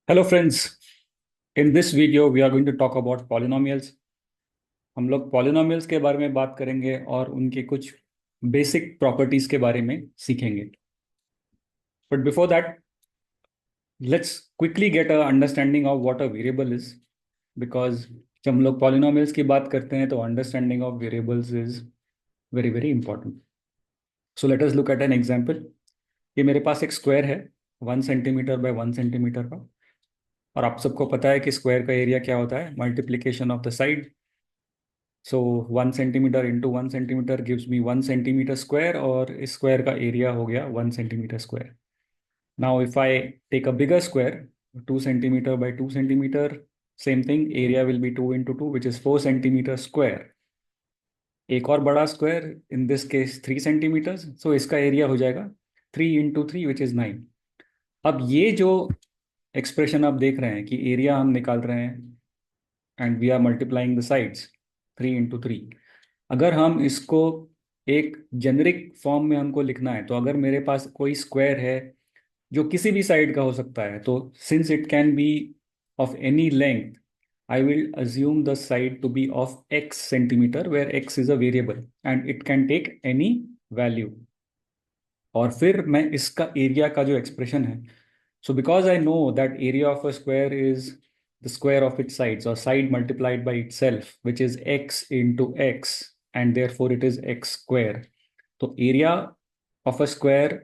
Hello friends, in this video we are going to talk about polynomials. हम लोग polynomials के बारे में बात करेंगे और उनके कुछ बेसिक प्रॉपर्टीज के बारे में सीखेंगे। But before that, let's quickly get a understanding of what a variable is, because जब हम लोग पॉलिनोमियल्स की बात करते हैं तो understanding of variables is very very important. So let us look at an example. ये मेरे पास एक स्क्वायर है 1 सेंटीमीटर बाय 1 सेंटीमीटर का, और आप सबको पता है कि स्क्वायर का एरिया क्या होता है, multiplication of the side. So 1 centimetre into 1 centimetre gives me 1 centimetre square, और इस स्क्वायर का एरिया हो गया 1 centimetre square. Now if I take a bigger square, 2 centimetre by 2 centimetre, same thing, area will be 2 into 2 which is 4 centimetre square. एक और बड़ा square, in this case 3 centimetre, so इसका area हो जाएगा 3 into 3 which is 9। अब ये जो expression आप देख रहे हैं कि एरिया हम निकाल रहे हैं and we are multiplying the sides 3 into 3, अगर हम इसको एक जेनरिक फॉर्म में हमको लिखना है, तो अगर मेरे पास कोई स्क्वायर है जो किसी भी साइड का हो सकता है, तो since it can be of any length, I will assume the side to be of x centimetre, where x is a variable and it can take any value. और फिर मैं इसका एरिया का जो एक्सप्रेशन है, so because I know that area of a square is the square of its sides, or side multiplied by itself, which is x into x, and therefore it is x square. So area of a square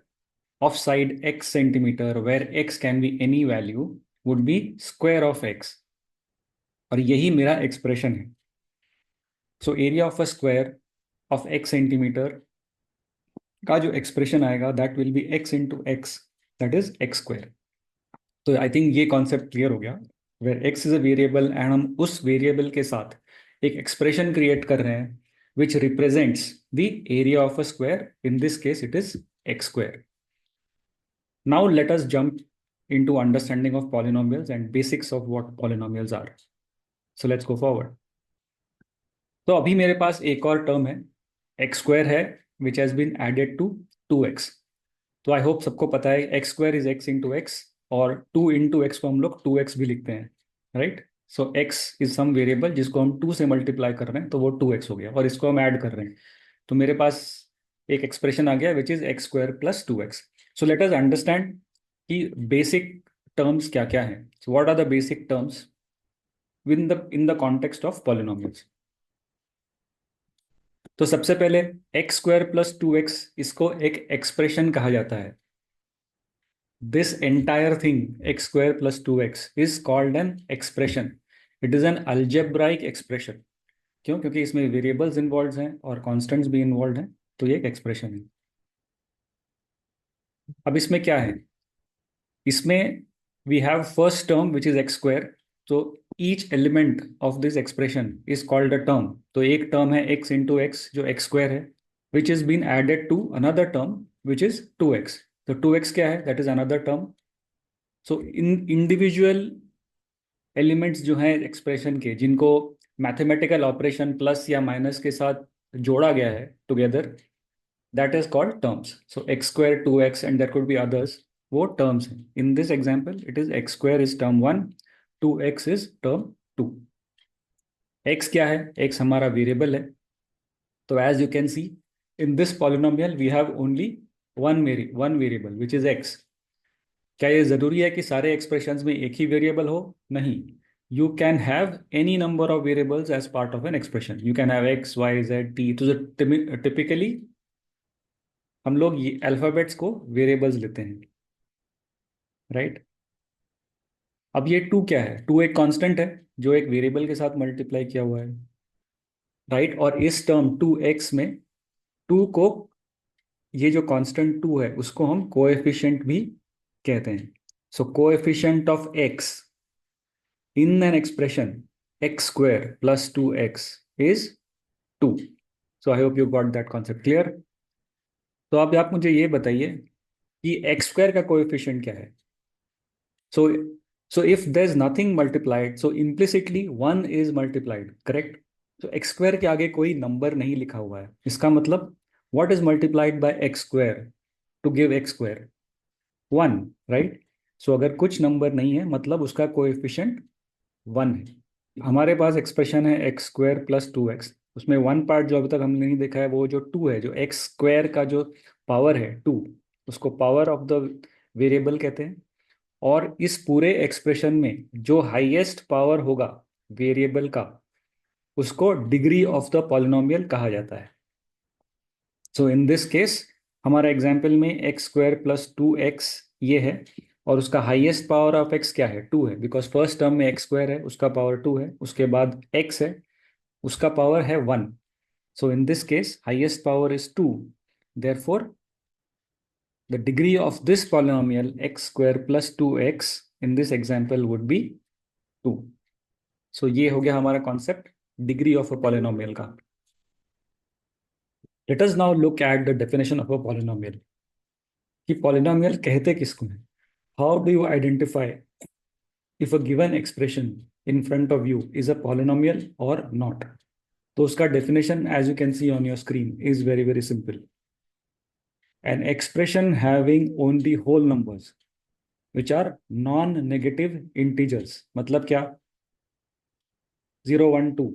of side x centimeter, where x can be any value, would be square of x, और यही मेरा expression है। So area of a square of x centimetre का जो expression आएगा, that will be x into x, that is x square. तो I think ये concept clear हो गया, where x is a variable and हम उस वेरिएबल के साथ एक एक्सप्रेशन क्रिएट कर रहे हैं विच represents the area of a square, in this case it is x square. Now let us jump into understanding of polynomials and basics of what polynomials are. So let's go forward. तो अभी मेरे पास एक और term है, x square है, which has been added to 2x। तो I hope सबको पता है x square is x into x, और 2 इंटू एक्स को हम लोग 2x भी लिखते हैं, right. So x is some variable जिसको हम 2 से मल्टीप्लाई कर रहे हैं, तो वो 2x हो गया, और इसको हम ऐड कर रहे हैं, तो मेरे पास एक एक्सप्रेशन आ गया which is x square plus 2x। So let us understand कि बेसिक टर्म्स क्या क्या हैं। So what are the basic terms in the context of polynomials. तो सबसे पहले एक्स स्क्वायर प्लस 2x, इसको एक एक्सप्रेशन कहा जाता है। This entire thing, x square plus 2x, is called an expression. It is an algebraic expression. क्यों? क्योंकि इसमें वेरिएबल्स इन्वॉल्व हैं और कॉन्स्टेंट्स भी इन्वॉल्व हैं, तो ये एक एक्सप्रेशन है। अब इसमें क्या है, इसमें we have first term which is x square, तो each element of this expression is called a term. तो एक टर्म है x इंटू एक्स जो एक्स स्क्वायर है, which is been added to another term which is 2x। तो 2x क्या है, that is another term. So in individual elements जो हैं एक्सप्रेशन के, जिनको मैथमेटिकल ऑपरेशन प्लस या माइनस के साथ जोड़ा गया है together, that is called terms. So x square 2x and there could be others, वो टर्म्स हैं। In this example it is x square is term 1, 2x is term 2। x क्या है, x हमारा वेरिएबल है। तो as you can see, in this polynomial we have only one variable which is x। क्या ये जरूरी है कि सारे एक्सप्रेशंस में एक ही वेरिएबल हो? नहीं। You can have any number of variables as part of an expression. You can have x y z t, तो टिपिकली हम लोग ये अल्फाबेट्स को वेरिएबल्स लेते हैं, राइट। अब ये टू क्या है, टू एक कांस्टेंट है जो एक वेरिएबल के साथ मल्टीप्लाई किया हुआ है, राइट। और इस टर्म 2x में टू को, ये जो कांस्टेंट टू है उसको हम कोएफिशिएंट भी कहते हैं। So coefficient of x in an expression x square plus 2x is 2. So I hope you got that concept clear. तो अब आप मुझे ये बताइए कि x स्क्वायर का कोएफिशिएंट क्या है। So so if there is nothing multiplied, so implicitly 1 is multiplied, correct. तो x स्क्वायर के आगे कोई नंबर नहीं लिखा हुआ है, इसका मतलब what is multiplied by x square to give x square? 1, right. So अगर कुछ नंबर नहीं है मतलब उसका कोएफिशिएंट 1 है। हमारे पास एक्सप्रेशन है एक्स स्क्वायर प्लस 2x, उसमें वन पार्ट जो अभी तक हमने नहीं देखा है वो जो 2 है, जो एक्स स्क्वायर का जो पावर है 2, उसको पावर ऑफ द वेरिएबल कहते हैं। और इस पूरे एक्सप्रेशन में जो हाईएस्ट पावर होगा वेरिएबल का, उसको डिग्री ऑफ द पॉलिनोमियल कहा जाता है। सो इन दिस केस हमारा एग्जाम्पल में एक्स स्क्वायर प्लस 2x ये है, और उसका हाईएस्ट पावर ऑफ x क्या है, 2 है, बिकॉज फर्स्ट टर्म में एक्स स्क्वायर है उसका पावर 2 है, उसके बाद x है उसका पावर है 1। So in this case highest power is 2, therefore the degree of this polynomial x square plus 2x in this example would be 2। So ये हो गया हमारा concept degree of a polynomial का। Let us now look at the definition of a polynomial, कि polynomial कहते किसको हैं। How do you identify if a given expression in front of you is a polynomial और not. तो उसका definition as you can see on your screen is very very simple. An expression having only whole numbers which are non negative integers, मतलब क्या, 0 1 2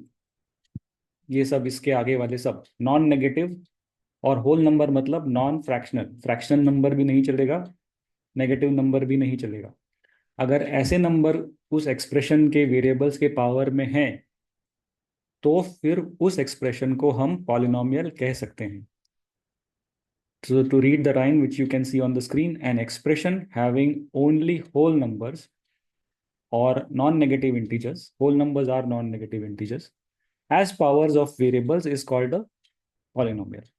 ये सब, इसके आगे वाले सब नॉन नेगेटिव, और होल नंबर मतलब नॉन फ्रैक्शनल, फ्रैक्शनल नंबर भी नहीं चलेगा, नेगेटिव नंबर भी नहीं चलेगा। अगर ऐसे नंबर उस एक्सप्रेशन के वेरिएबल्स के पावर में हैं तो फिर उस एक्सप्रेशन को हम पॉलिनोमियल कह सकते हैं। So to read the rhyme which you can see on the screen, an expression having only whole numbers or non-negative integers, whole numbers are non-negative integers, as powers of variables is called a polynomial।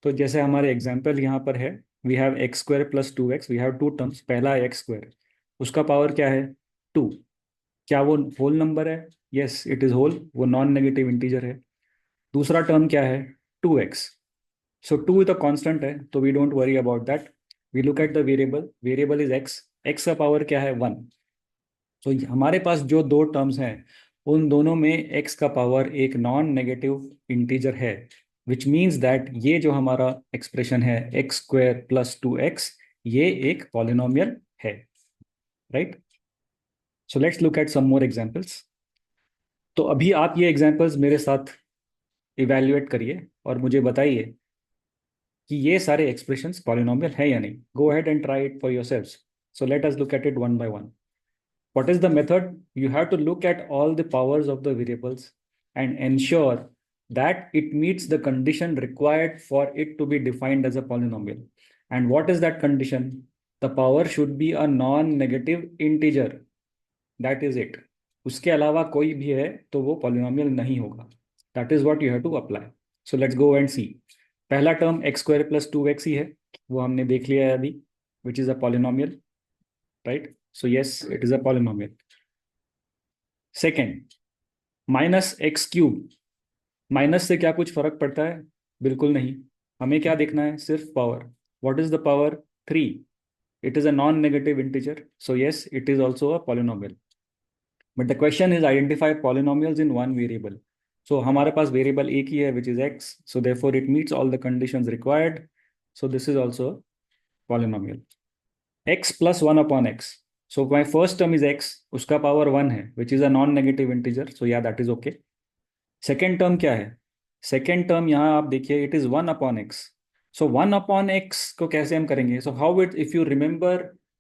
तो जैसे हमारे example यहाँ पर है, we have x square plus 2x, we have two terms, पहला है x square, उसका power क्या है 2। क्या वो होल नंबर है? यस इट इज होल, वो नॉन नेगेटिव इंटीजर है। दूसरा टर्म क्या है 2x, सो 2 तो कांस्टेंट है तो we don't worry about that, we look at the variable, variable is x, x का पावर क्या है 1। तो हमारे पास जो दो टर्म्स हैं उन दोनों में x का पावर एक नॉन नेगेटिव इंटीजर है, विच मीन्स दैट ये जो हमारा एक्सप्रेशन है एक्स स्क्वायर प्लस 2x, ये एक पॉलिनोमियल है, right. So let's look at some more examples. तो अभी आप ये एग्जांपल्स मेरे साथ इवेल्युएट करिए और मुझे बताइए कि ये सारे एक्सप्रेशंस पॉलिनोमियल है या नहीं। Go ahead and try it for yourselves. So let us look at it one by one. What is the method? You have to look at all the powers of the variables and ensure that it meets the condition required for it to be defined as a polynomial. And what is that condition? The power should be a non-negative integer. That is it. उसके अलावा कोई भी है तो वो polynomial नहीं होगा। That is what you have to apply. So let's go and see. पहला term x square plus 2x ही है, वो हमने देख लिया है अभी, which is a polynomial, right? So yes, it is a polynomial. Second, minus x cube, minus से क्या कुछ फर्क पड़ता है? बिल्कुल नहीं। हमें क्या देखना है? सिर्फ power. What is the power? 3। It is a non negative integer, so yes it is also a polynomial. But the question is identify polynomials in one variable. So हमारे पास वेरिएबल एक ही है which is x, so therefore it meets all the conditions required, so this is also polynomial. x plus 1 upon x. So my first term is x, उसका power 1 है, which is a non-negative integer. So yeah, that is okay. Second term क्या है? Second term यहाँ आप देखिए, it is 1 upon x. So 1 upon x को कैसे हम करेंगे? So how it, if you remember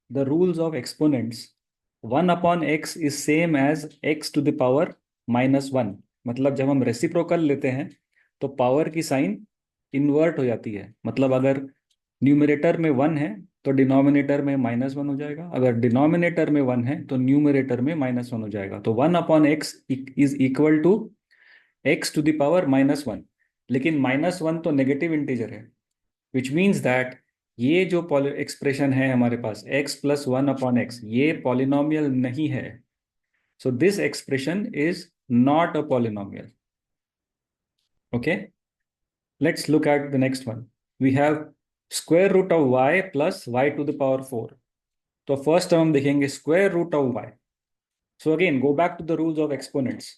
the rules of exponents, 1 upon x is same as x to the power minus 1। मतलब जब हम रेसिप्रोकल लेते हैं तो पावर की साइन इन्वर्ट हो जाती है। मतलब अगर न्यूमरेटर में 1 है तो डिनोमिनेटर में -1 हो जाएगा, अगर डिनोमिनेटर में 1 है तो न्यूमरेटर में -1 हो जाएगा। तो 1 upon x is equal to x to the power -1। लेकिन -1 तो नेगेटिव इंटीजर है, विच मीन्स दैट ये जो एक्सप्रेशन है हमारे पास x प्लस 1 अपॉन एक्स, ये पॉलिनोमियल नहीं है। So this expression is not a polynomial. Okay, let's look at the next one. We have square root of y plus y to the power 4। तो first term देखेंगे square root of y। So again go back to the rules of exponents.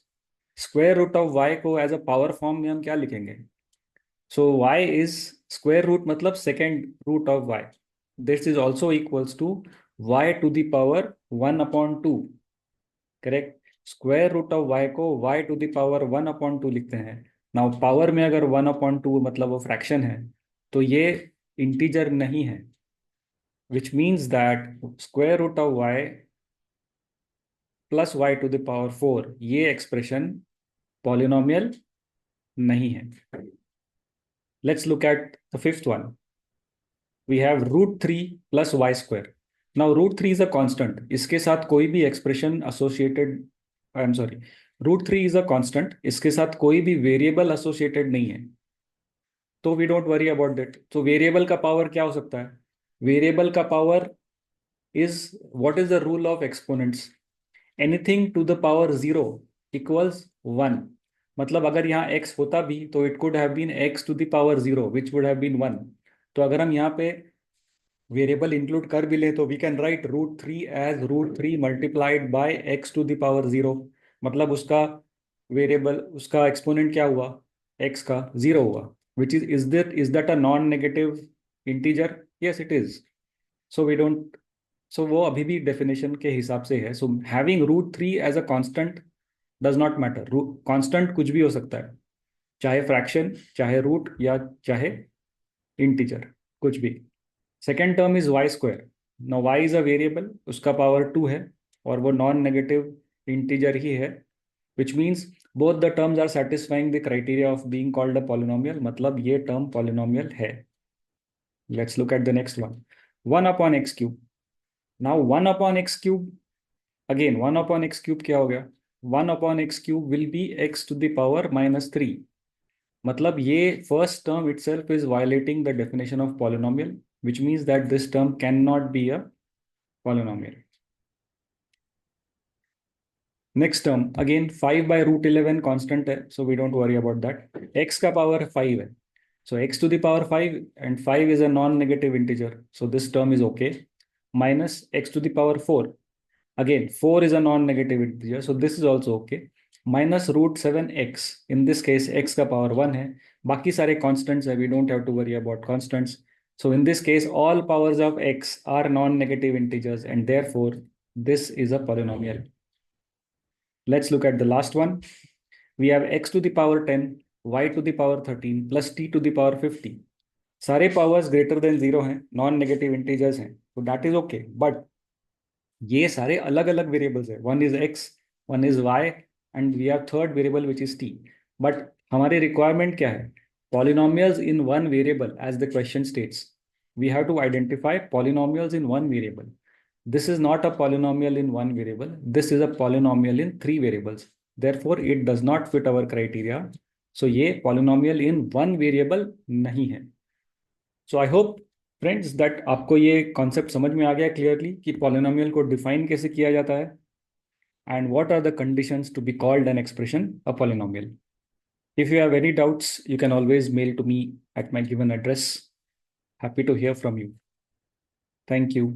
Square root of y को as a power form में हम क्या लिखेंगे? सो y is square root मतलब second root of y, this is also equals to y to the power 1/2, correct. Square root of y को y to the power 1/2 लिखते हैं। Now power में अगर 1/2 मतलब वो फ्रैक्शन है, तो ये इंटीजर नहीं है, which means that square root of y plus y to the power 4, ये एक्सप्रेशन पॉलिनोमियल नहीं है। Let's look at the fifth one. We have √3 plus y square. Now √3 is a constant, इसके साथ कोई भी expression associated, I am sorry, √3 is a constant, इसके साथ कोई भी वेरिएबल एसोसिएटेड नहीं है, तो we don't worry about that. तो वेरिएबल का पावर क्या हो सकता है? वेरिएबल का power is, what is the rule of exponents? Anything to the power 0 equals 1। मतलब अगर यहाँ x होता भी तो it could have been x to the power 0 which would have been 1। तो अगर हम यहाँ पे वेरिएबल इंक्लूड कर भी ले तो we can write √3 as √3 multiplied by x to the power 0। मतलब उसका वेरिएबल, उसका एक्सपोनेंट क्या हुआ? x का 0 हुआ, which is that a non negative integer? Yes it is. So we don't, so वो अभी भी डेफिनेशन के हिसाब से है। So having √3 as a constant does not matter. Constant कुछ भी हो सकता है, चाहे फ्रैक्शन, चाहे रूट, या चाहे इंटीजर, कुछ भी। Second term is y square. No y is a variable, उसका पावर 2 है और वो नॉन नेगेटिव इंटीजर ही है, which means both the terms are satisfying the criteria of being called a polynomial, मतलब ये टर्म पॉलिनोमियल है। Let's look at the next one. 1/x³। Now 1/x³, again 1/x³ क्या हो गया? 1/x³ will be x to the power -3। मतलब ये first term itself is violating the definition of polynomial, which means that this term cannot be a polynomial. Next term again 5/√11 constant है, so we don't worry about that. x का power 5 है, so x to the power 5 and 5 is a non-negative integer, so this term is okay, minus x to the power 4. Again, 4 is a non-negative integer, so this is also okay. Minus √7x, in this case x का power 1 है, बाकी सारे constants है, we don't have to worry about constants. So in this case, all powers of x are non-negative integers and therefore this is a polynomial. Let's look at the last one. We have x to the power 10, y to the power 13 plus t to the power 50. सारे powers greater than 0 हैं, non negative integers हैं, तो that is okay. But ये सारे अलग अलग variables है, one is x, one is y, and we have third variable which is t। But हमारी रिक्वायरमेंट क्या है? Polynomials in one variable, as the question states. We have to identify polynomials in one variable. This is not a polynomial in one variable. This is a polynomial in 3 variables. Therefore, it does not fit our criteria. So, ये polynomial in one variable नहीं है. So, I hope friends that आपको ये concept समझ में आ गया clearly कि polynomial को define कैसे किया जाता है and what are the conditions to be called an expression a polynomial. If you have any doubts, you can always mail to me at my given address. Happy to hear from you. Thank you.